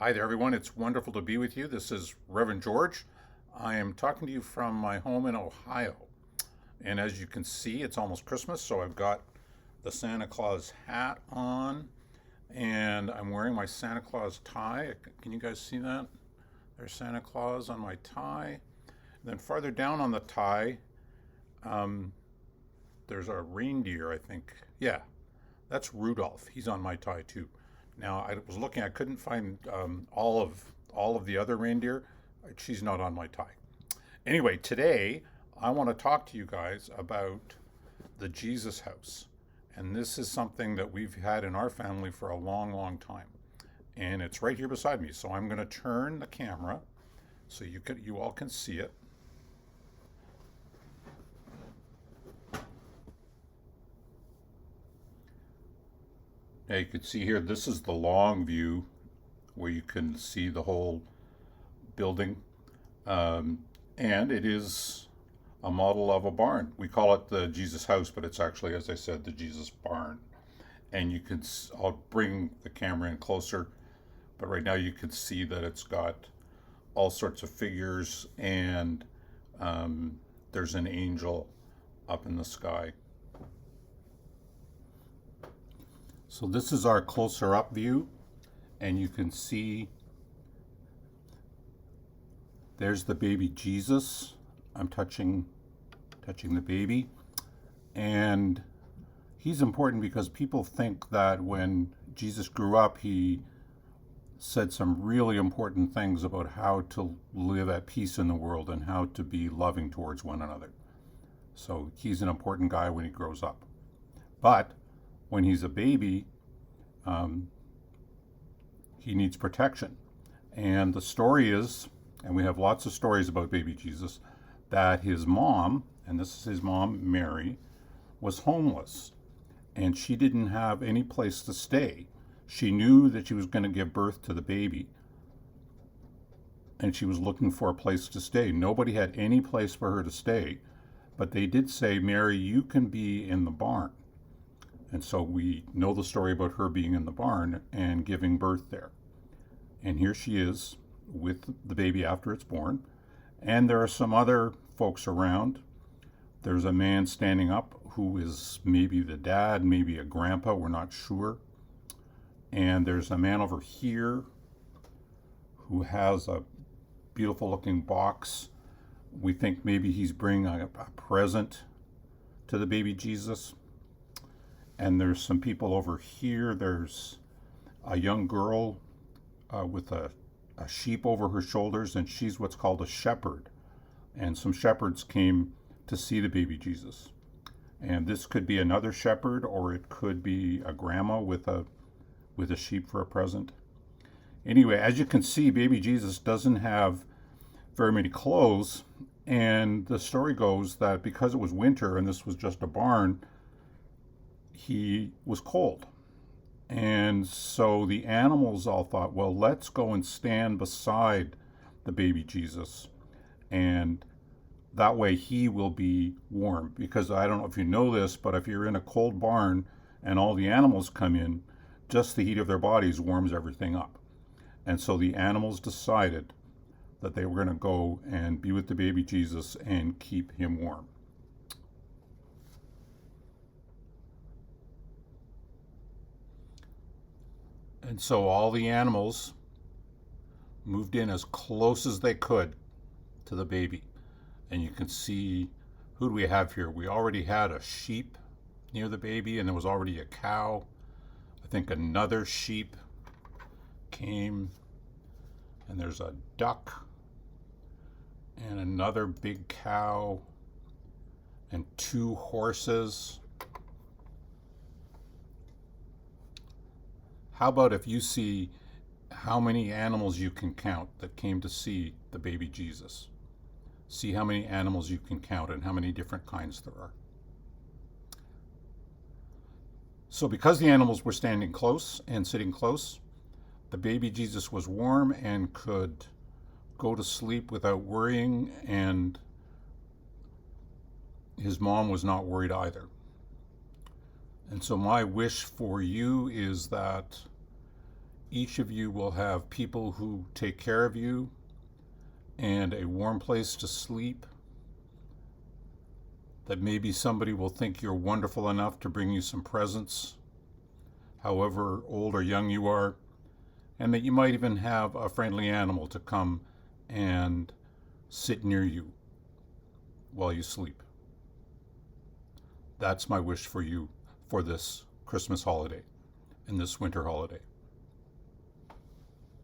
Hi there, everyone. It's wonderful to be with you. This is Reverend George. I am talking to you from my home in Ohio. And as you can see, it's almost Christmas, so I've got the Santa Claus hat on and I'm wearing my Santa Claus tie. Can you guys see that? There's Santa Claus on my tie. Then farther down on the tie, um, there's a reindeer, I think. Yeah, that's Rudolph. He's on my tie too. Now I was looking, I couldn't find all of the other reindeer. She's not on my tie. Anyway, today I want to talk to you guys about the Jesus house. And this is something that we've had in our family for a long, long time. And it's right here beside me. So I'm going to turn the camera so you all can see it. Now you can see here, this is the long view where you can see the whole building. Um, and it is a model of a barn. We call it the Jesus house, but it's actually, as I said, the Jesus barn. And I'll bring the camera in closer, but right now you can see that it's got all sorts of figures and there's an angel up in the sky. So this is our closer up view, and you can see there's the baby Jesus. I'm touching the baby, and he's important because people think that when Jesus grew up, he said some really important things about how to live at peace in the world and how to be loving towards one another. So he's an important guy when he grows up. But when he's a baby, um, he needs protection. And the story is, and we have lots of stories about baby Jesus, that his mom, and this is his mom, Mary, was homeless. And she didn't have any place to stay. She knew that she was going to give birth to the baby, and she was looking for a place to stay. Nobody had any place for her to stay, but they did say, Mary, you can be in the barn. And so we know the story about her being in the barn and giving birth there. And here she is with the baby after it's born. And there are some other folks around. There's a man standing up who is maybe the dad, maybe a grandpa, we're not sure. And there's a man over here who has a beautiful looking box. We think maybe he's bringing a present to the baby Jesus. And there's some people over here. There's a young girl with a sheep over her shoulders, and she's what's called a shepherd. And some shepherds came to see the baby Jesus. And this could be another shepherd, or it could be a grandma with a sheep for a present. Anyway, as you can see, baby Jesus doesn't have very many clothes, and the story goes that because it was winter and this was just a barn, he was cold. And so the animals all thought, well, let's go and stand beside the baby Jesus, and that way he will be warm. Because I don't know if you know this, but if you're in a cold barn and all the animals come in, just the heat of their bodies warms everything up. And so the animals decided that they were going to go and be with the baby Jesus and keep him warm. And so all the animals moved in as close as they could to the baby. And you can see, who do we have here? We already had a sheep near the baby, and there was already a cow. I think another sheep came, and there's a duck, and another big cow, and two horses. How about if you see how many animals you can count that came to see the baby Jesus? See how many animals you can count and how many different kinds there are. So because the animals were standing close and sitting close, the baby Jesus was warm and could go to sleep without worrying, and his mom was not worried either. And so my wish for you is that each of you will have people who take care of you and a warm place to sleep, that maybe somebody will think you're wonderful enough to bring you some presents, however old or young you are, and that you might even have a friendly animal to come and sit near you while you sleep. That's my wish for you for this Christmas holiday and this winter holiday.